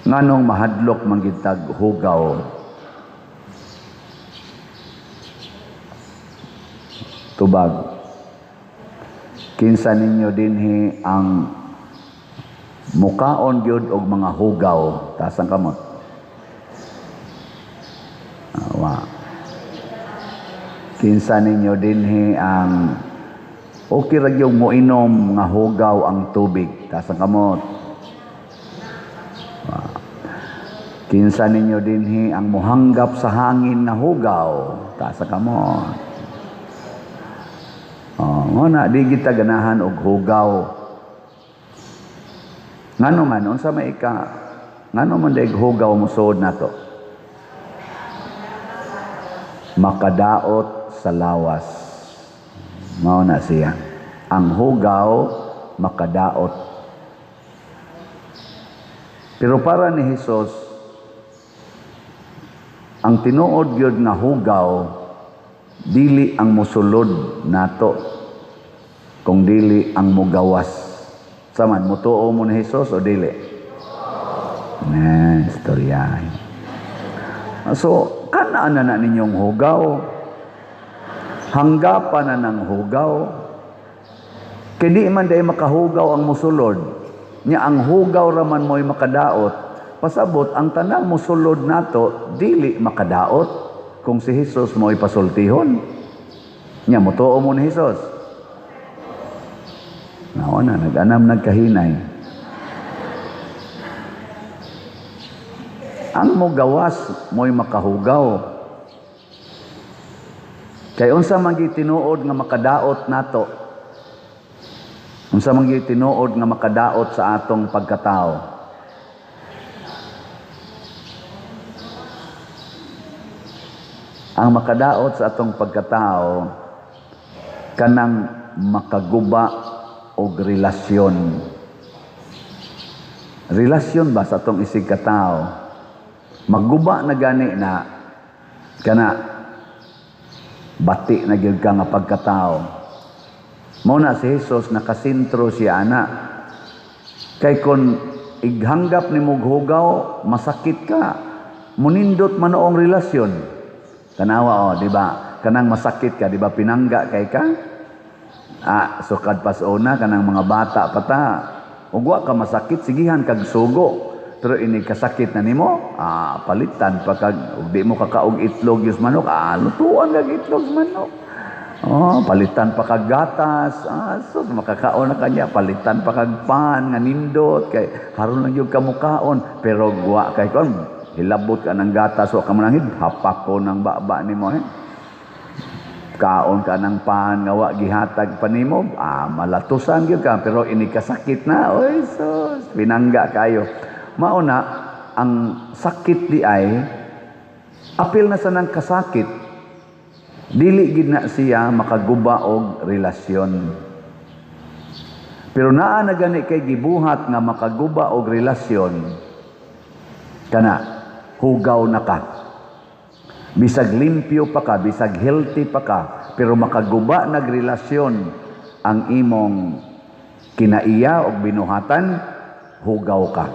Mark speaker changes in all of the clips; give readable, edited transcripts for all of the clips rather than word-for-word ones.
Speaker 1: nganong mahadlok manggitag hugaw. Tubag, kinsa ninyo dinhi ang mukaon gyud og mga hugaw, taas ang kamot. Kinsa ninyo dinhi ang okay ra gyud moinom nga hugaw ang tubig, taas ang kamot. Kinsa ninyo dinhi ang muhanggap sa hangin na hugaw, taas ang kamot. Ngana di kita ganahan og hugaw. Ngano man unsa may ngano man daig hugaw musod nato? Makadaot sa lawas. Mao na siya. Ang hugaw makadaot. Pero para ni Hesus, ang tinuod gyud nga hugaw dili ang mosulod nato, kung dili ang mugawas. Saman mutuo mo ni Hesus o dili? Istorya. So kanaan na ninyong hugaw, hanggapan na ng hugaw, kaya di man day makahugaw ang musulod, nya ang hugaw raman mo'y makadaot, pasabot ang tanang musulod nato, dili makadaot, kung si Hesus mo'y pasultihon, nya mutuo mo ni Hesus. Nauna, nag-anam nagkahinay. Ang mugawas mo'y makahugaw. Kay unsa man gyud tinuod nga makadaot nato? Unsa man gyud tinuod nga makadaot sa atong pagkatao? Ang makadaot sa atong pagkatao kanang makaguba og relasyon. Relasyon ba sa atong isig katao? Magguba na gani na kana bati na gyud ka nga pagkatao. Mao na si Hesus nakasentro siya ana. Kay kon ighanggap ni mog hugaw, masakit ka. Munindot man noong relasyon. Tanawa di ba? Kanang masakit ka, di ba pinangga kay ka? Sukad pas una kanang mga bata pata. Ug wa ka masakit, sigihan kag sugo. Pero ini kasakit na nimo, palitan pa kag ug di mo kakaog itlog yus manok, lutuan kag itlog manok. Palitan pa kag gatas, so makakaon na kanya, palitan pa kag pan nga nindot kay haron lang gyud ka mukaon, pero wa kay kon hilabot ka ng gatas wa ka manangid, hapak ko ng baba nimo kaon ka ng pan nga wa gihatag pa nimo, malatusan gyud ka, pero ini kasakit na, oy sus, pinangga kayo. Mauna, ang sakit di ay, apil na sa nang kasakit, dili gid na siya makaguba og relasyon. Pero naa na gani kay gibuhat nga makaguba og relasyon, kana, hugaw na ka. Bisag limpyo pa ka, bisag healthy pa ka, pero makaguba nag relasyon ang imong kinaiya og binuhatan, hugaw ka.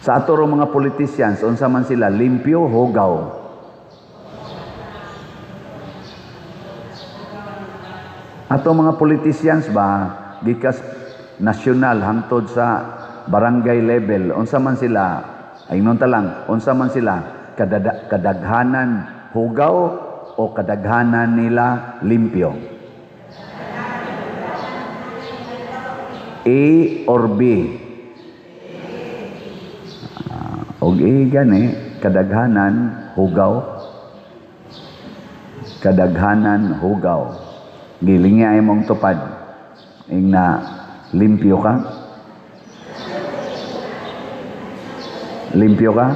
Speaker 1: Sa ato ro mga politicians, unsa man sila, limpyo, hugaw. Ato mga politicians ba, gikas nasyonal hangtod sa barangay level, unsa man sila, ay nun talang, unsa man sila, kadaghanan hugaw o kadaghanan nila limpyo? A or B? Og gani, kadaghanan hugaw. Kadaghanan hugaw. Gilingi ay mong tupad. Ing na limpyo ka? Limpyo ka?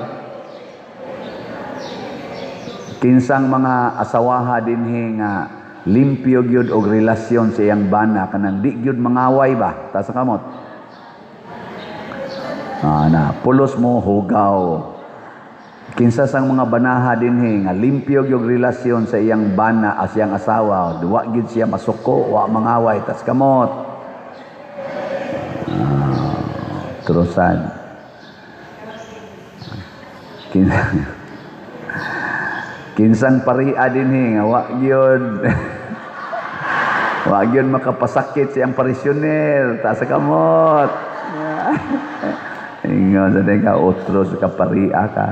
Speaker 1: Kinsang mga asawaha dinhi nga limpyo gyud og relasyon sa iyang bana kanang di gyud mangaway ba? Ta sa kamot. Pulos mo hugaw. Kinsa sang mga banaha dinhi nga limpyo gyud relasyon sa iyang bana as iyang asawa, duwa gyud siya masuko, wa mangaway tas kamot. Trusan. Kinsang paria din nga wa gyud wa gyud makapasakit siyang parisyoner ta sa kamot. Ingon sa ka otros ka paria ka.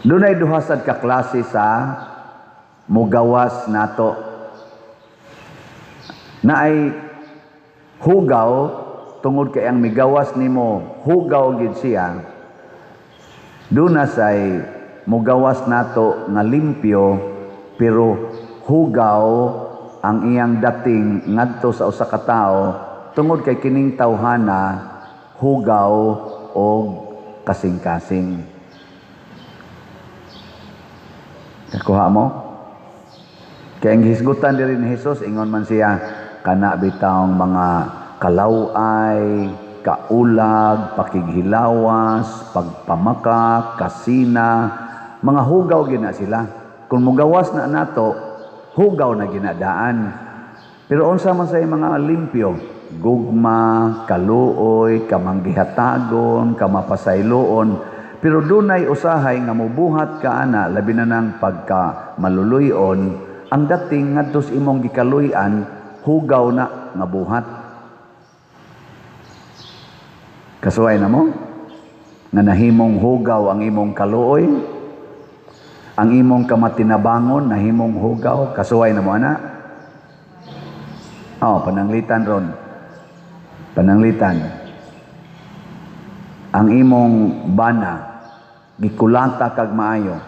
Speaker 1: Dunay duha sad ka klase sa mugawas nato. Naay hugaw tungod kay ang migawas nimo hugaw gid siya. Duna say mugawas nato nga limpyo pero hugaw ang iyang dating ngadto sa usa ka tawo tungod kay kining tawhana hugaw o kasing-kasing. Nakuha mo? Kaya ang hisgutan diri ni Jesus ingon man siya kana bitawng mga kalaway, kaulag, pakighilawas, pagpamaka, kasina, mga hugaw gina sila. Kung mugawas na nato, hugaw na ginadaan. Pero unsa man sa mga limpyo, gugma, kaluoy, kamanggihatagon, kamapasayloon, pero dunay usahay nga mubuhat ka ana labi na ng pagka maluluyon, ang dating ngadto sa imong gikaluyan, hugaw na nga buhat. Kasuway na mo? Nga nahimong hugaw ang imong kaluoy, ang imong kamatinabangon, nahimong hugaw, kasuway na mo, ana? Pananglitan ron. Pananglitan. Ang imong bana, gikulata kag maayo.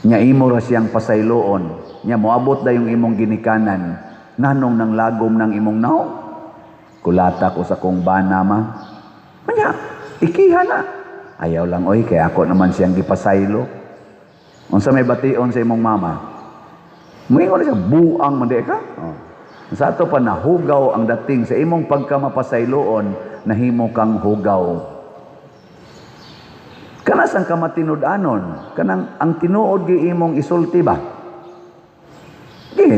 Speaker 1: Nya imo ra siyang pasayloon. Nya moabot da yung imong ginikanan. Nanong nang lagom ng imong naw? Kulata ko sa kong bana ma. Nya, ikiha na. Ayaw lang, oy, kaya ako naman siyang gipasaylo. Unsa may bation sa imong mama? Moingon siya, buang man di ka? Sa ato pa nahugaw ang dating sa imong pagkamapasayloon, nahimo kang hugaw. Kanas ang kamatinud-anon, kanang ang tinuod gi imong isulti ba?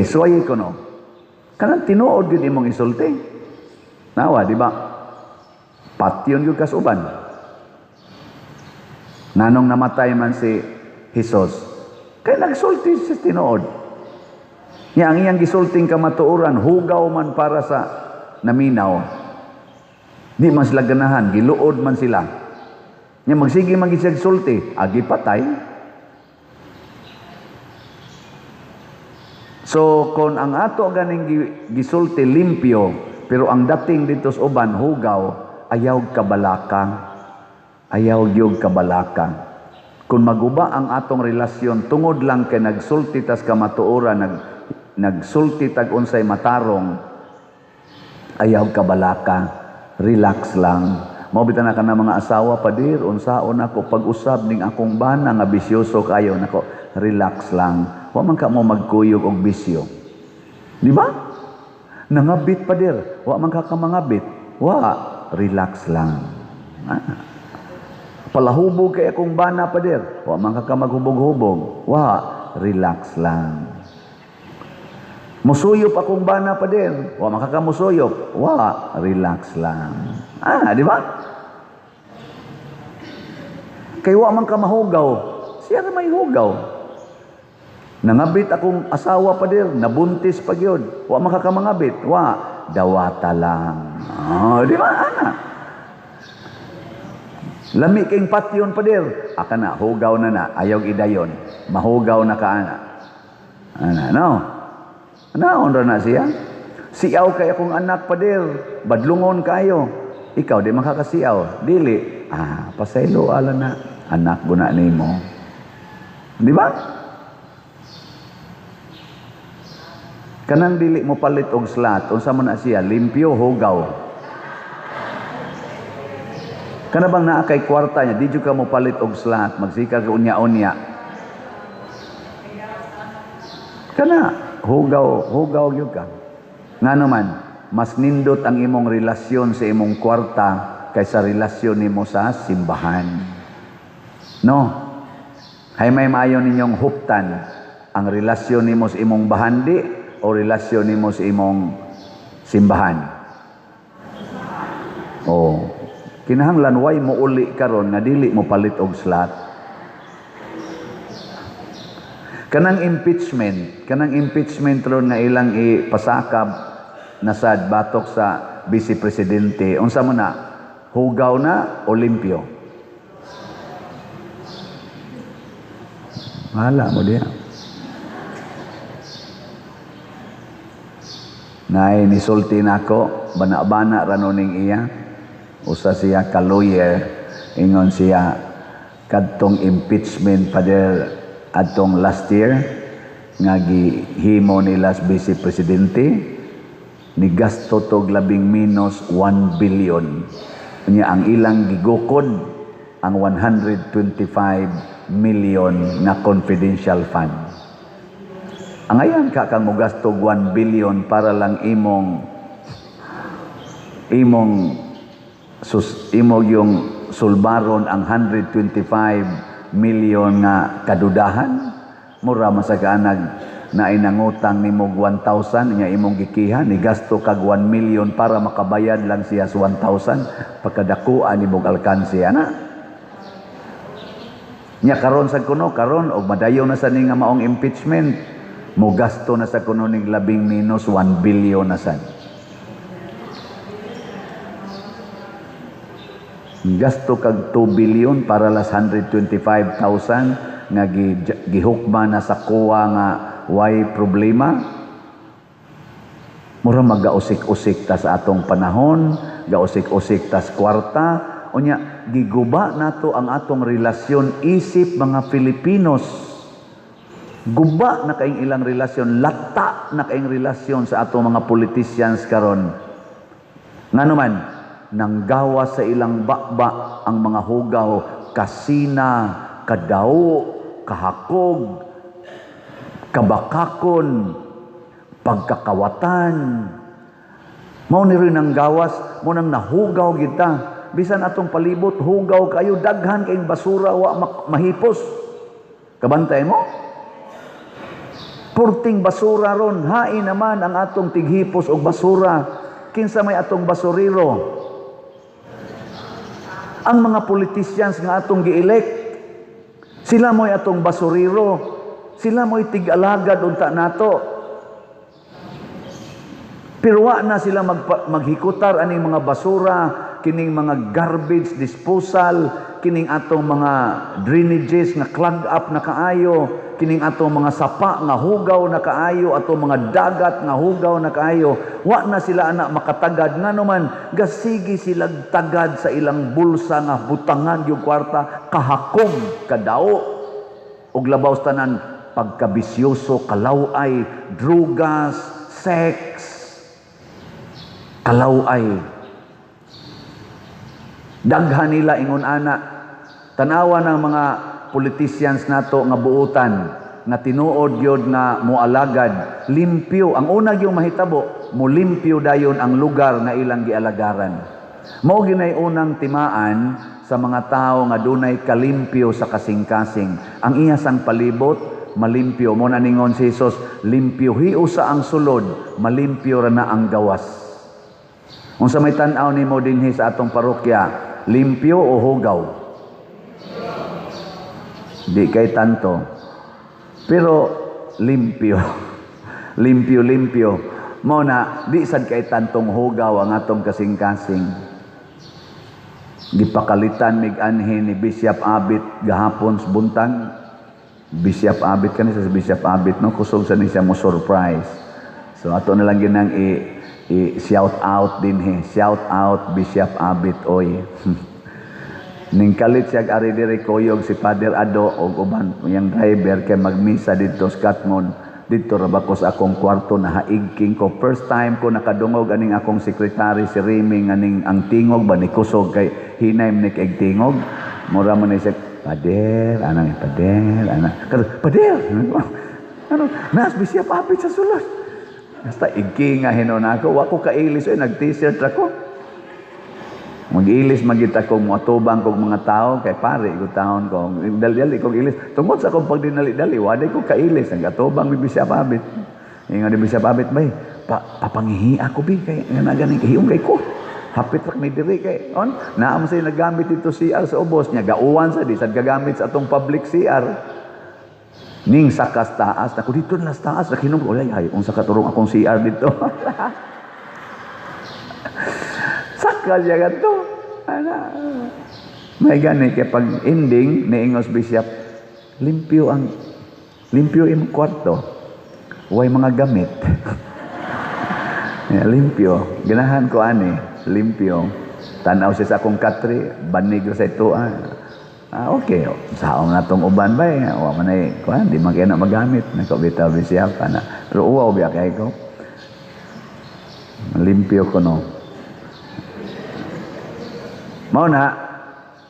Speaker 1: Suwayi ko no. Kanang tinuod gi imong isulti. Nawa, di ba? Patyon yung kasuban. Nanong namatay man si Jesus, kaya nagsulti si tinuod. Nya ang iyang gisulting kamatuoran, hugaw man para sa naminaw. Di man sila ganahan, giluod man sila. Nya magsige magisag sulti, agi patay. So kung ang ato ganing gisulti limpyo, pero ang dating dito sa uban hugaw, ayaw kabalaka. Ayaw gyud kabalaka. Kung maguba ang atong relasyon tungod lang kay nagsulti tas kamatuoran, nagsulti tag unsay matarong, ayaw kabalaka. Relax lang. Mabitan na ka na mga asawa padir, unsaon ako pag-usab ning akong bana nga bisyoso kayo nako, relax lang. Wa man ka mo magkuyog og bisyo. Di ba? Nangabit padir, wa man ka mangabit. Wa, relax lang. Palahubog kay akong bana padir, wa man ka maghubog-hubog. Wa, relax lang. Musuyop akong bana padir, wa man ka musuyop. Wa, relax lang. Di ba? Kay wa man ka mahugaw, siya na may hugaw. Nangabit akong asawa pa dir, nabuntis pa gyud. Wa man ka mangabit, wa, dawata lang. Di ba, ana? Lami kayong patyon pa dir, aka na, hugaw na, ayaw idayon. Mahugaw na ka, ana. Ana, no? Naon ra na siya? Siyaw kay akong anak pa dir, badlungon kayo. Ikaw di makakasiyaw, dili. Pasaylo ala na, anak guna nimo. Di ba? Kanang dili mo palit og slat, unsa man na siya, limpyo hugaw. Kana bang naa kay kwarta niya, di jud ka mo palit og slat, magsikal ka unya-unya. Kana hugaw gyud ka. Ngano man, mas nindot ang imong relasyon sa imong kwarta kaysa relasyon nimo sa simbahan. No? Hay may maayo ninyong huptan ang relasyon nimo sa imong bahandi o relasyon nimo sa imong simbahan. Kinahanglan way mo uli karon nga dili mo palit og slot. Kanang impeachment ron nga ilang ipasakab na sad batok sa Vice Presidente. Unsa man na? Hugaw na o limpyo? Mahala mo diya. Nay nisulti nako, bana-bana ranuning iya. Usa siya ka lawyer, ingon siya kadtong impeachment father adtong last year nga gihimo nila sa Vice Presidente ni gasto tog labing minus 1 billion. Unya ang ilang gigukod ang 125 million na confidential fund. Ang ayan ka kang mugasto 1 billion para lang imong yung sulbaron ang 125 million nga kadudahan. Mura masaganag na inangutang nimo 1,000 nya imong gikihan ni gasto kag 1 million para makabayad lang siya sa 1,000 pagkadakuan nimo alkanse ana. Nya karon sa kuno karon og madayon na sa ni nga maong impeachment mo gasto na sa kuno ning labing minus 1 billion na sad. Gasto kag 2 billion para las 125,000 nga gihukma na sa kuwa nga way problema. Mura magausik-usik ta sa atong panahon, gausik-usik ta sa kwarta, unya giguba nato ang atong relasyon isip mga Filipinos. Guba na kaing ilang relasyon, lata na kaing relasyon sa atong mga politicians karon. Nganuman, nanggawa sa ilang bakba ang mga hugaw, kasina, kadao, kahakog, kabakakon, pagkakawatan. Mao ni rin ang gawas, mo nang nahugaw kita. Bisan atong palibot, hugaw kayo, daghan kayong basura, wa mahipos. Kabantay mo? Purting basura ron, hain naman ang atong tighipos o basura. Kinsa may atong basuriro? Ang mga politicians nga atong gi-elect, sila mo'y atong basuriro, sila mo'y tig-alagad unta nato. Pero wa na sila maghikutar aning mga basura, kining mga garbage disposal, kining atong mga drainages nga clog up na kaayo, kining atong mga sapa nga hugaw na kaayo, atong mga dagat nga hugaw na kaayo. Wa na sila anak makatagad nga naman gasigi sila tagad sa ilang bulsa nga butangan yung kwarta kahakog kadao og labaw tanan pagkabisyoso, kalaway, drugas, sex, kalaway. Daghan nila ingon ana, tanawa ng mga politicians nato nga buutan nga tinuod gyud nga moalagad, limpyo. Ang una gyud mahitabo, mo limpyo dayon ang lugar nga ilang gialagaran. Mao ginay unang timaan sa mga tao nga dunay kalimpyo sa kasing-kasing. Ang iyasang palibot malimpyo. Mo na ningon si Jesus, limpyo hiusa ang sulod, malimpyo ra na ang gawas. Unsa may tan-aw nimo dinhi sa atong parokya, limpyo o hugaw? Di kay tanto. Pero limpyo. Limpyo. Mo na di sad kay tantong hugaw ang atong kasing-kasing. Gipakalitan mig anhi ni Bishop Abit gahapon sa buntag. Bishop Abit kanisa sa Bishop Abit no kusog sa ni siya mo surprise. So ato na lang ginang shout out din he. Shout out Bishop Abit oy. Ning kalit siya ari diri koyog si Father Ado og uban yang driver kay magmisa dito sa Katmon. Dito ra ba ko sa akong kwarto na haigking ko. First time ko nakadungog aning akong secretary si Remy aning ang tingog ba ni kusog kay hinay ni kay tingog. Mura man ni siya Pader, Pader. Ano? Nas Bishop Abit sa sulod. Basta igking nga hinon ako. Wa ko kailis nag-t-shirt ako. Mag-ilis magita kong matubang kong mga tao kay pare ko taon ko dali kong ilis tungod sa akong pagdinali-dali waday ko kailis nagatubang ni Bishop Abit ingon ni Bishop Abit bay papangihi ako bi kay nga ganing kahiyong kay ko Hapit rak ni diri kay on naam say nagamit dito CR sa ubos niya gauwan sa di sad gagamit sa atong public CR ning sakas taas nako dito na sa taas nakinom ulay ay unsa ka turong akong CR dito sakal ya ganto ana may gani kay pag ending ni ingos bishop limpyo imong kwarto way mga gamit limpyo ganahan ko ani limpyo. Tanaw siya sa akong katri, banig sa ito. Okay. Saong na itong uban ba eh. Wa man ay, di man kaya na magamit. Nakabitaw siya pa na. Pero uwaw biya kaya ko. Limpyo ko no. Mao na,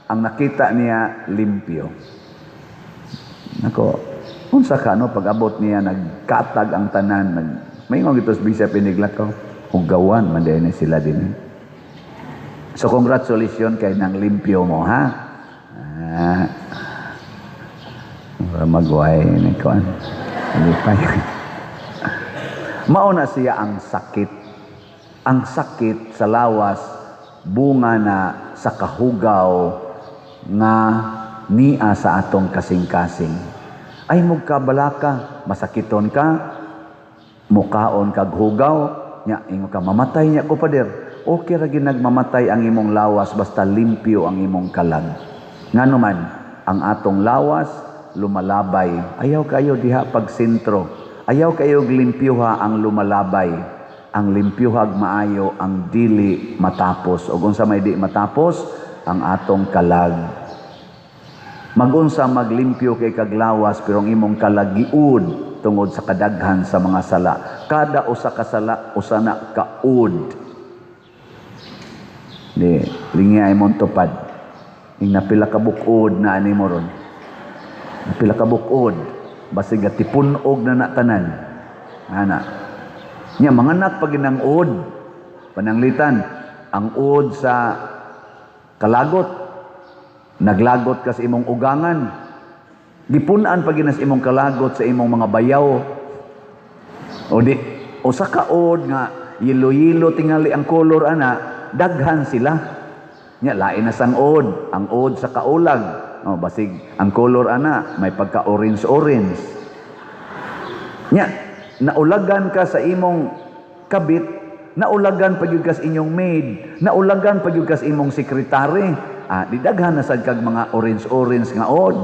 Speaker 1: ang nakita niya, limpyo. Nako, unsa ka no, pag-abot niya, nagkatag ang tanan. May ngong ito sa bisya piniglat ko. Hugawan, mandayan sila din. So, congratulations kay nang limpyo mo, ha? Magway ni Kuan. Lipay. Mauna siya ang sakit. Ang sakit sa lawas, bunga na sa kahugaw nga niya sa atong kasing-kasing. Ay mugkabalaka, masakiton ka, mukaon kag hugaw, nya ingo ka mamatay niya ko pader. Okay ra ginagmamatay ang imong lawas basta limpyo ang imong kalag. Ngano man ang atong lawas lumalabay. Ayaw kayo diha pag sentro. Ayaw kayo limpyuha ang lumalabay. Ang limpyuhag maayo ang dili matapos. O unsa may di matapos ang atong kalag. Magunsa maglimpyo kay kag lawas pero ang imong kalag giud tungod sa kadaghan sa mga sala. Kada usa ka sala usa na kaud. Di, lingi ay mong tupad. Yung napila ka bukod na ani mo ron. Napila ka bukod. Basig tipunog na natanan. Ana. Nya, mga anak pag inang od. Pananglitan. Ang od sa kalagot. Naglagot ka sa imong ugangan. Dipunan pag inas imong kalagot sa imong mga bayaw. O di, o sa kaod nga, yilo-yilo tingali ang kolor ana, daghan sila. Nya lain na sang od, ang od sa kaulag. Oh, basig ang color ana may pagka orange. Nya naulagan ka sa imong kabit, naulagan pagyud ka sa inyong maid, naulagan pagyud ka sa imong sekretary. Di daghan na sad kag mga orange nga od.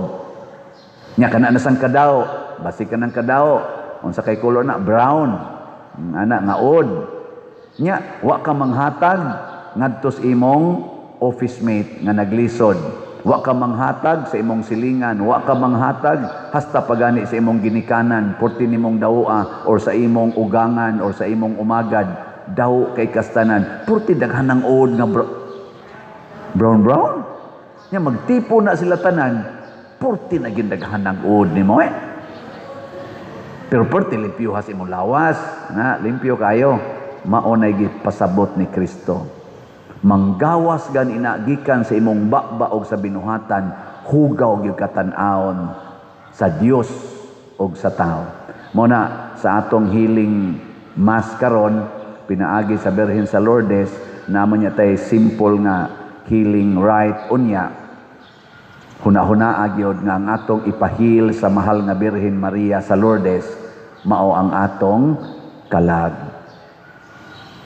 Speaker 1: Nya kana na sang kadaw, basig kanang kadaw. Unsa kay color na brown. Ana nga od. Nya wa ka manghatag ngadto sa imong office mate nga naglisod. Wa ka manghatag sa imong silingan, wa ka manghatag hasta pagani sa imong ginikanan, porti nimong dawa or sa imong ugangan or sa imong umagad, daw kay kastanan. Porti daghan ng od nga brown. Nya magtipo na sila tanan, porti na gindaghan ng od nimo eh. Pero porti limpyo has imong lawas, na limpyo kayo. Maunay gipasabot ni Kristo. Manggawas gan inagikan sa imong bakbaog sa binuhatan, hugaw gyud katan-awon sa Dios og sa tao. Muna sa atong healing mass karon pinaagi sa Birhen sa Lourdes, naman niya tay simple nga healing rite unya. Hunahuna gyud nga ang atong ipahil sa mahal nga Birhen Maria sa Lourdes mao ang atong kalag.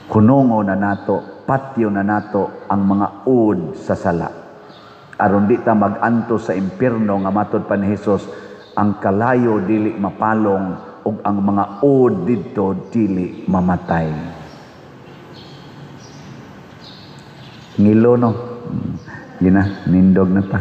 Speaker 1: Hunongo na nato, patyo na nato ang mga ud sa sala. Aron di ta mag-anto sa impierno nga matod pa ni Hesus, ang kalayo dili mapalong ug ang mga ud didto dili mamatay. Ngilo no. Gina nindog na ta.